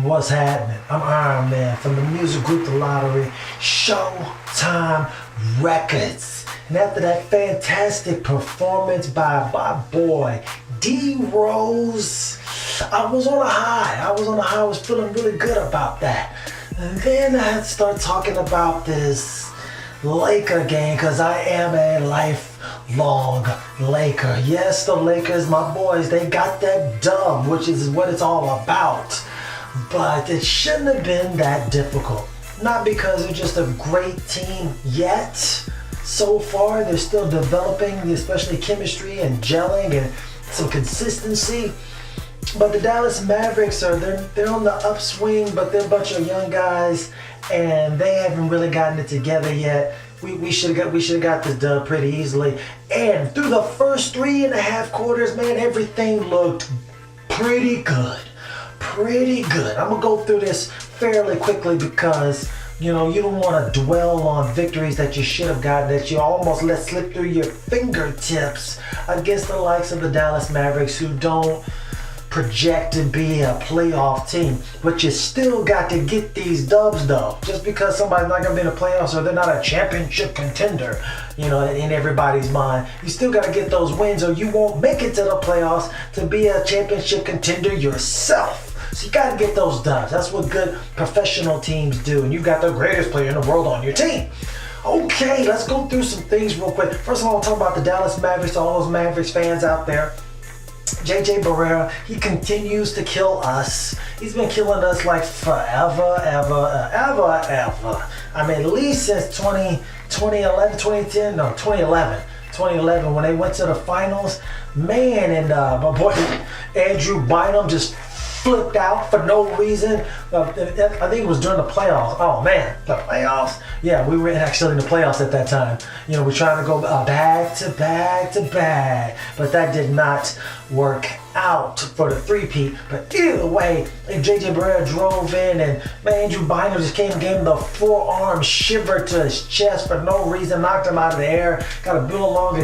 What's happening? I'm Ironman from the music group theLottory, Showtime Records. And after that fantastic performance by my boy D Rose, I was on a high. I was feeling really good about that. And then I had to start talking about this Laker game because I am a lifelong Laker. Yes, the Lakers, my boys, they got that dub, which is what it's all about. But it shouldn't have been that difficult. Not because they're just a great team yet. So far, they're still developing, especially chemistry and gelling and some consistency. But the Dallas Mavericks they're on the upswing, but they're a bunch of young guys and they haven't really gotten it together yet. We should have got this dub pretty easily. And through the first 3.5 quarters, man, everything looked pretty good. Pretty good. I'm gonna go through this fairly quickly because you don't want to dwell on victories that you should have gotten, that you almost let slip through your fingertips against the likes of the Dallas Mavericks, who don't project to be a playoff team. But you still got to get these dubs though. Just because somebody's not gonna be in the playoffs or they're not a championship contender, in everybody's mind, you still got to get those wins or you won't make it to the playoffs to be a championship contender yourself. So you got to get those dubs. That's what good professional teams do. And you got the greatest player in the world on your team. Okay, let's go through some things real quick. First of all, I'll talk about the Dallas Mavericks, all those Mavericks fans out there. J.J. he continues to kill us. He's been killing us like forever, ever. I mean, at least since 2011 when they went to the finals. Man, and my boy Andrew Bynum just flipped out for no reason. I think it was during the playoffs. Oh man, the playoffs. Yeah, we were actually in the playoffs at that time. We're trying to go back to back, but that did not work out for the three-peat. But either way, J.J. Barea drove in, and man, Andrew Bynum just gave him the forearm shiver to his chest for no reason, knocked him out of the air, got a Bill Long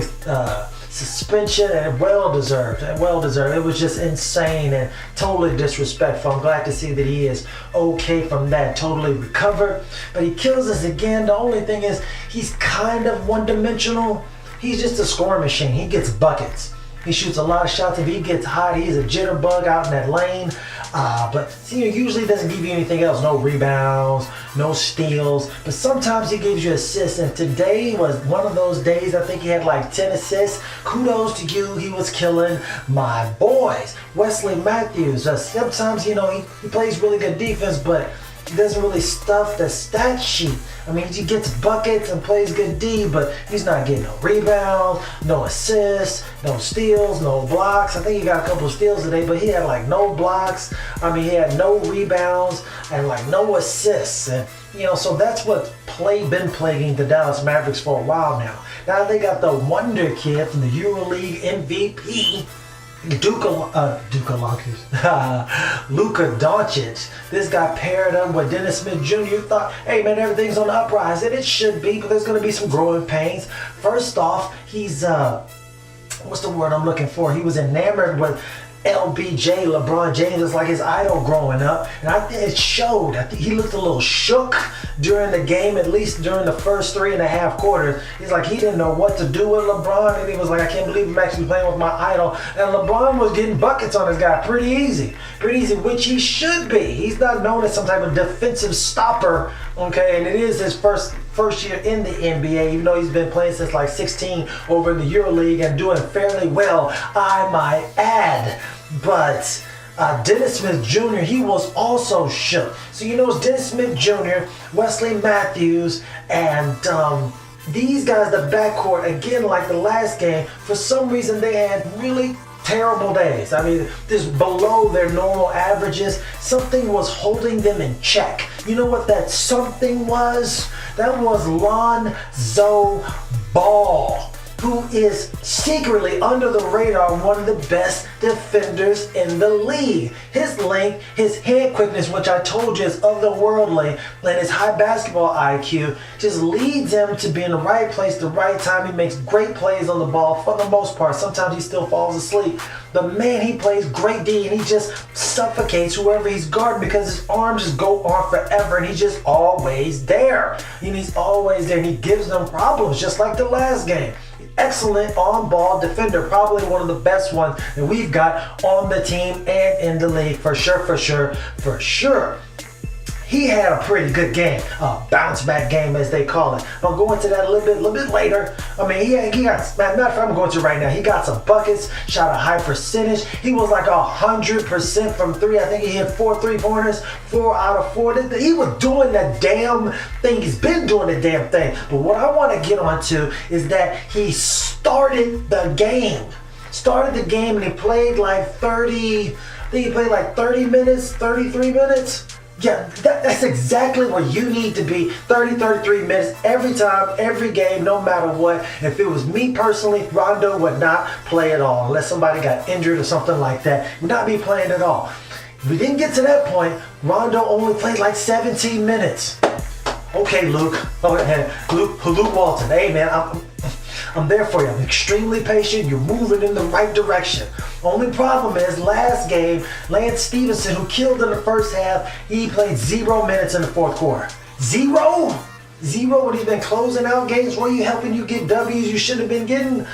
suspension, and well deserved. It was just insane and totally disrespectful. I'm glad to see that he is okay from that, totally recovered. But he kills us again. The only thing is he's kind of one-dimensional. He's just a scoring machine. He gets buckets. He shoots a lot of shots. If he gets hot, he's a jitterbug out in that lane. But usually doesn't give you anything else. No rebounds, no steals. But sometimes he gives you assists. And today was one of those days. I think he had like 10 assists. Kudos to you. He was killing my boys. Wesley Matthews. Sometimes, he plays really good defense, but he doesn't really stuff the stat sheet. I mean, he gets buckets and plays good D, but he's not getting no rebounds, no assists, no steals, no blocks. I think he got a couple of steals today, but he had like no blocks. I mean, he had no rebounds and like no assists. And, so that's what's been plaguing the Dallas Mavericks for a while now. Now they got the wonder kid from the EuroLeague MVP, Luka Doncic. This guy paired up with Dennis Smith Jr. You thought, hey man, everything's on the uprise, and it should be, but there's going to be some growing pains. First off, he's what's the word I'm looking for? He was enamored with LBJ, LeBron James, is like his idol growing up, and I think it showed. I think he looked a little shook during the game, at least during the first 3.5 quarters. He's like, he didn't know what to do with LeBron, and he was like, I can't believe I'm actually playing with my idol. And LeBron was getting buckets on this guy pretty easy, which he should be. He's not known as some type of defensive stopper, okay, and it is his first year in the NBA, even though he's been playing since like 16 over in the EuroLeague and doing fairly well, I might add. But Dennis Smith Jr., he was also shook. So it's Dennis Smith Jr., Wesley Matthews, and these guys, the backcourt, again, like the last game, for some reason they had really terrible days. I mean, just below their normal averages. Something was holding them in check. You know what that something was? That was Lonzo Ball. who is secretly under the radar one of the best defenders in the league. His length, his hand quickness, which I told you is otherworldly, and his high basketball IQ just leads him to be in the right place, the right time. He makes great plays on the ball for the most part. Sometimes he still falls asleep. But man, he plays great D, and he just suffocates whoever he's guarding because his arms just go on forever, and he's just always there. And he's always there, and he gives them problems just like the last game. Excellent on-ball defender, probably one of the best ones that we've got on the team and in the league, for sure. He had a pretty good game, a bounce-back game as they call it. I'll go into that a little bit later. I mean, he got, matter of fact, I'm going to right now. He got some buckets, shot a high percentage. He was like 100% from three. I think he hit 4 3-pointers, 4 out of 4. He was doing the damn thing. He's been doing the damn thing. But what I want to get onto is that he started the game. And he played like 30, I think he played like 30 minutes, 33 minutes. Yeah, that's exactly where you need to be. 30, 33 minutes every time, every game, no matter what. If it was me personally, Rondo would not play at all. Unless somebody got injured or something like that. He would not be playing at all. If we didn't get to that point, Rondo only played like 17 minutes. Okay, Luke. Luke Walton. Hey, man, I'm there for you. I'm extremely patient. You're moving in the right direction. Only problem is last game, Lance Stevenson, who killed in the first half, he played 0 minutes in the fourth quarter. Zero when he's been closing out games where you helping you get W's you should have been getting.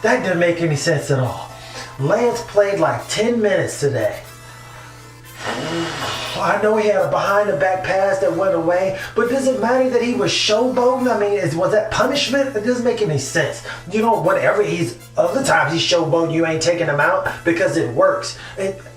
That didn't make any sense at all. Lance played like 10 minutes today. I know he had a behind-the-back pass that went away, but does it matter that he was showboating? I mean, was that punishment? It doesn't make any sense. You know, whatever other times he's showboating, you ain't taking him out because it works.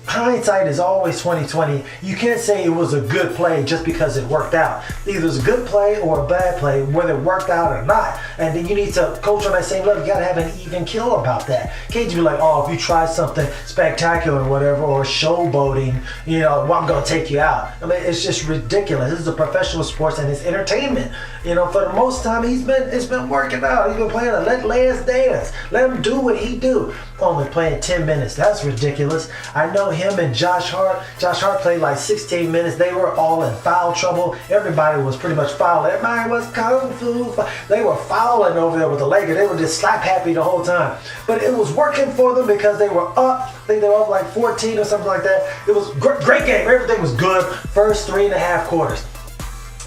Hindsight is always 20/20. You can't say it was a good play just because it worked out. Either it's a good play or a bad play, whether it worked out or not. And then you need to coach on that same level. You gotta have an even kill about that. Can't you be like, oh, if you try something spectacular or whatever, or showboating, you know, well, I'm gonna take you out. I mean, it's just ridiculous. This is a professional sports and it's entertainment. You know, for the most time it's been working out. He's been playing Let Lance dance. Let him do what he do. Only playing 10 minutes. That's ridiculous. I know him and Josh Hart. Josh Hart played like 16 minutes. They were all in foul trouble. Everybody was pretty much fouling. Everybody was kung fu. They were fouling over there with the Lakers. They were just slap happy the whole time. But it was working for them because they were up. I think they were up like 14 or something like that. It was great game. Everything was good. First 3.5 quarters.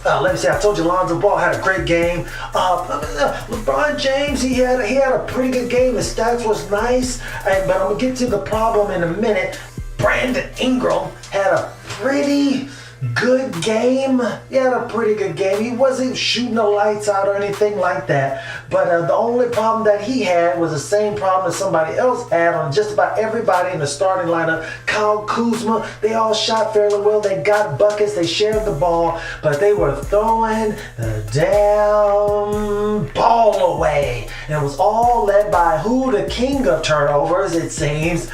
Let me see, I told you Lonzo Ball had a great game. LeBron James, he had a pretty good game. His stats was nice, but I'm going to get to the problem in a minute. Brandon Ingram had a pretty good game. He had a pretty good game. He wasn't shooting the lights out or anything like that. But the only problem that he had was the same problem that somebody else had on just about everybody in the starting lineup. Kyle Kuzma, they all shot fairly well. They got buckets. They shared the ball. But they were throwing the damn ball away. And it was all led by who? The king of turnovers, it seems.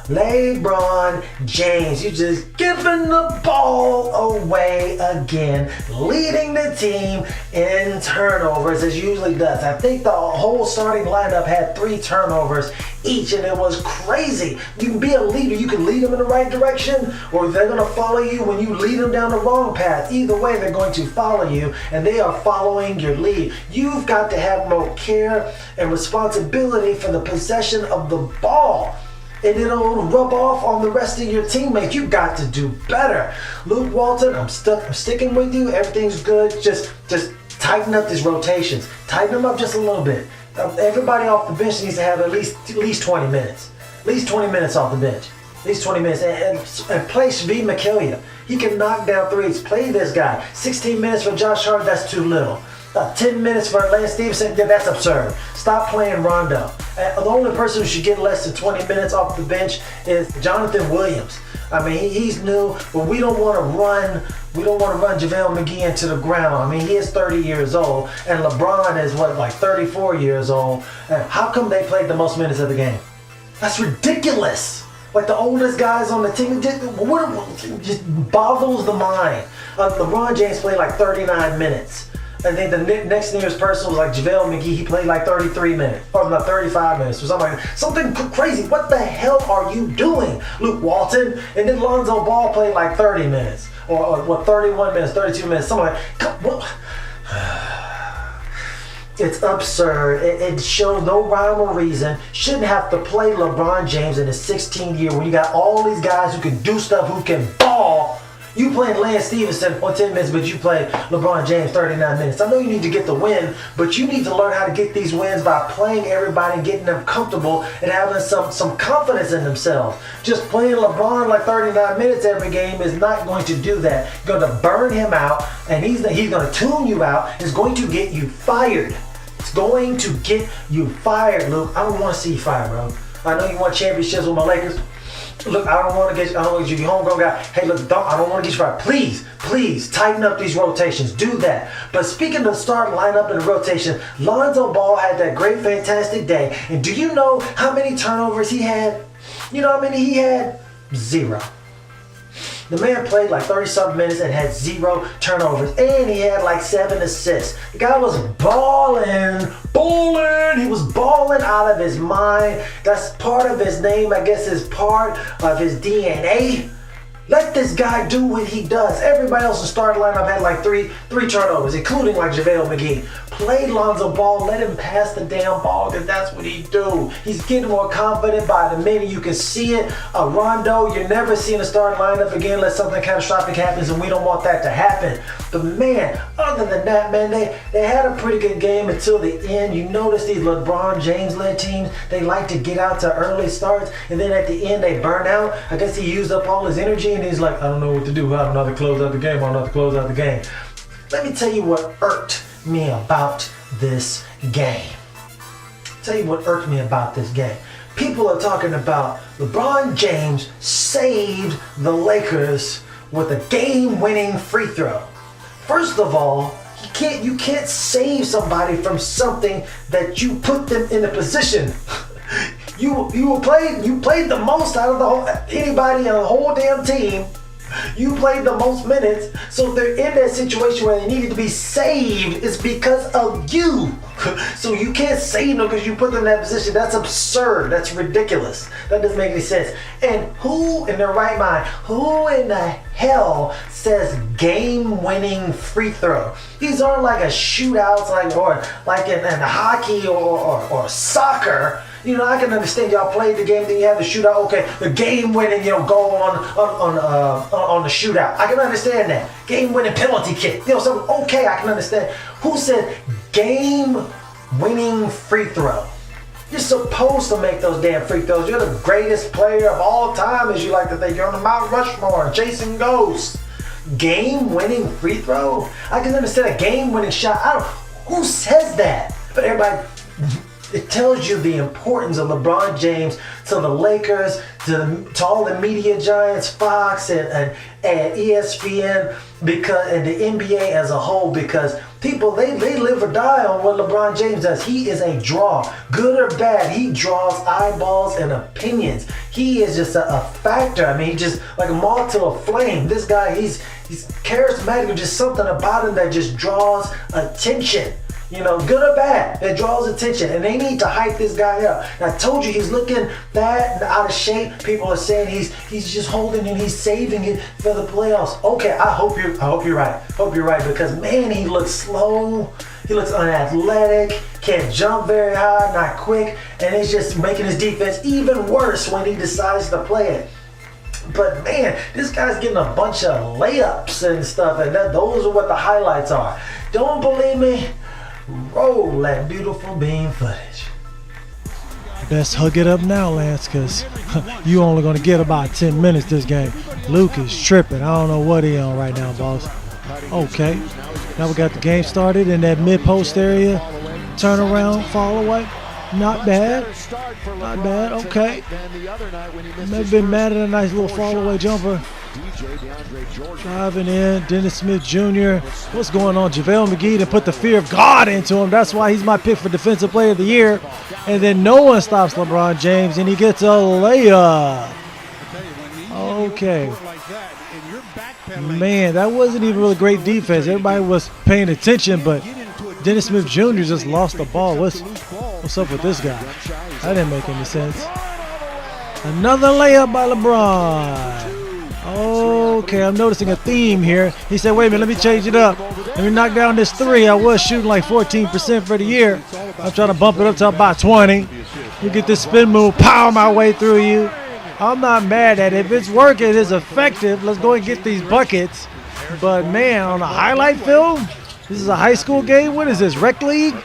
LeBron James. You just giving the ball away again, leading the team in turnovers as usually does. I think the whole starting lineup had 3 turnovers each, and it was crazy. You can be a leader. You can lead them in the right direction, or they're going to follow you when you lead them down the wrong path. Either way, they're going to follow you, and they are following your lead. You've got to have more care and responsibility for the possession of the ball. And it'll rub off on the rest of your teammates. You got to do better. Luke Walton, I'm sticking with you. Everything's good. Just tighten up these rotations. Tighten them up just a little bit. Everybody off the bench needs to have at least 20 minutes. At least 20 minutes off the bench. At least 20 minutes. And play Svi Mykhailiuk. He can knock down threes. Play this guy. 16 minutes for Josh Hart, that's too little. 10 minutes for Lance Stevenson, yeah, that's absurd. Stop playing Rondo. The only person who should get less than 20 minutes off the bench is Jonathan Williams. I mean, he's new, but we don't want to run JaVale McGee into the ground. I mean, he is 30 years old, and LeBron is like 34 years old. And how come they played the most minutes of the game? That's ridiculous. Like the oldest guys on the team, just boggles the mind. LeBron James played like 39 minutes. I think the next nearest person was like JaVale McGee. He played like 33 minutes, or not 35 minutes, or something like that. Something crazy. What the hell are you doing, Luke Walton? And then Lonzo Ball played like 30 minutes, or what, 31 minutes, 32 minutes, something like that. What? It's absurd. It shows no rhyme or reason. Shouldn't have to play LeBron James in his 16th year when you got all these guys who can do stuff, who can ball. You playing Lance Stevenson on 10 minutes, but you play LeBron James 39 minutes. I know you need to get the win, but you need to learn how to get these wins by playing everybody and getting them comfortable and having some confidence in themselves. Just playing LeBron like 39 minutes every game is not going to do that. You're going to burn him out, and he's going to tune you out. It's going to get you fired. It's going to get you fired, Luke. I don't want to see you fired, bro. I know you want championships with my Lakers. Look, I don't want to get you, your homegrown guy. Hey, look, I don't want to get you fired. Please, tighten up these rotations. Do that. But speaking of starting lineup and the rotation, Lonzo Ball had that great, fantastic day. And do you know how many turnovers he had? You know how many he had? 0. The man played like 30-something minutes and had 0 turnovers. And he had like 7 assists. The guy was balling. He was balling out of his mind. That's part of his name. I guess is part of his DNA. Let this guy do what he does. Everybody else in the starting lineup had like three turnovers, including like JaVale McGee. Play Lonzo Ball, let him pass the damn ball, because that's what he do. He's getting more confident by the minute. You can see it. Rondo, you're never seeing a starting lineup again unless something catastrophic happens, and we don't want that to happen. But man, other than that, man, they had a pretty good game until the end. You notice these LeBron James-led teams, they like to get out to early starts, and then at the end they burn out. I guess he used up all his energy, and he's like, I don't know what to do. I don't know how to close out the game. I don't know how to close out the game. Let me tell you what irked me about this game. Tell you what irked me about this game. People are talking about LeBron James saved the Lakers with a game-winning free throw. First of all, you can't save somebody from something that you put them in a position. You played the most out of anybody on the whole damn team. You played the most minutes, so they're in that situation where they needed to be saved. It's because of you. So you can't save them because you put them in that position. That's absurd. That's ridiculous. That doesn't make any sense. And who in their right mind, who in the hell says game-winning free throw? These aren't like a shootouts, like in hockey or soccer. You know, I can understand y'all played the game, then you have the shootout. Okay, the game-winning, goal on the shootout. I can understand that. Game-winning penalty kick. Something. Okay, I can understand. Who said game-winning free throw? You're supposed to make those damn free throws. You're the greatest player of all time, as you like to think. You're on the Mount Rushmore, chasing ghosts. Game-winning free throw? I can understand a game-winning shot. Who says that? But everybody. It tells you the importance of LeBron James to the Lakers, to all the media giants, Fox and ESPN, and the NBA as a whole, because people, they live or die on what LeBron James does. He is a draw. Good or bad, he draws eyeballs and opinions. He is just a factor. I mean, he's just like a moth to a flame. This guy, he's charismatic. There's just something about him that just draws attention. Good or bad, it draws attention, and they need to hype this guy up. And I told you he's looking fat and out of shape. People are saying he's just holding and he's saving it for the playoffs. Okay, I hope you're right. Hope you're right, because man, he looks slow. He looks unathletic. Can't jump very high, not quick, and it's just making his defense even worse when he decides to play it. But man, this guy's getting a bunch of layups and stuff, and those are what the highlights are. Don't believe me? Roll that beautiful beam footage. Best hug it up now, Lance, because you only going to get about 10 minutes this game. Luke is tripping. I don't know what he on right now, boss. Okay. Now we got the game started in that mid-post area. Turn around, fall away. Not bad. Not bad. Okay. Never been mad at a nice little fall-away jumper. Driving in, Dennis Smith Jr. What's going on? JaVale McGee to put the fear of God into him. That's why he's my pick for Defensive Player of the Year. And then no one stops LeBron James, and he gets a layup. Okay. Man, that wasn't even really great defense. Everybody was paying attention, but Dennis Smith Jr. just lost the ball. What's up with this guy? That didn't make any sense. Another layup by LeBron. Okay, I'm noticing a theme here. He said, wait a minute, let me change it up. Let me knock down this three. I was shooting like 14% for the year. I'm trying to bump it up to about 20. You get this spin move, power my way through you. I'm not mad at it. If it's working, it's effective. Let's go and get these buckets. But man, on a highlight film, this is a high school game. What is this, rec league?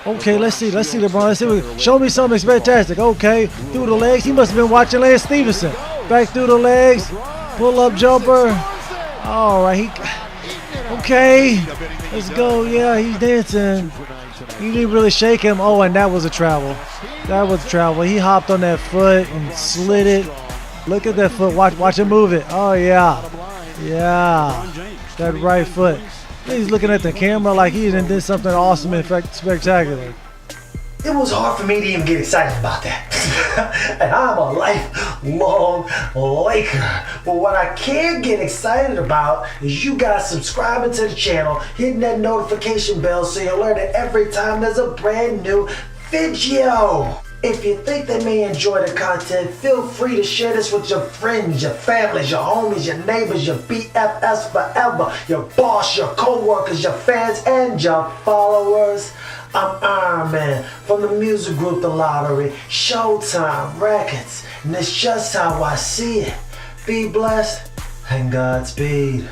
Okay, let's see LeBron. Let's see. Show me something fantastic. Okay, through the legs. He must have been watching Lance Stevenson. Back through the legs. Pull up jumper. All right. Okay. Let's go. Yeah, he's dancing. He didn't really shake him. Oh, and that was a travel. That was a travel. He hopped on that foot and slid it. Look at that foot. Watch him move it. Oh, yeah. Yeah. That right foot. He's looking at the camera like he did something awesome and spectacular. It was hard for me to even get excited about that. And I'm a lifelong Laker. But what I can get excited about is you guys subscribing to the channel, hitting that notification bell so you'll learn it every time there's a brand new video. If you think they may enjoy the content, feel free to share this with your friends, your families, your homies, your neighbors, your BFFs forever, your boss, your co-workers, your fans, and your followers. I'm Ironman from the music group theLottory, Showtime Records, and it's just how I see it. Be blessed and Godspeed.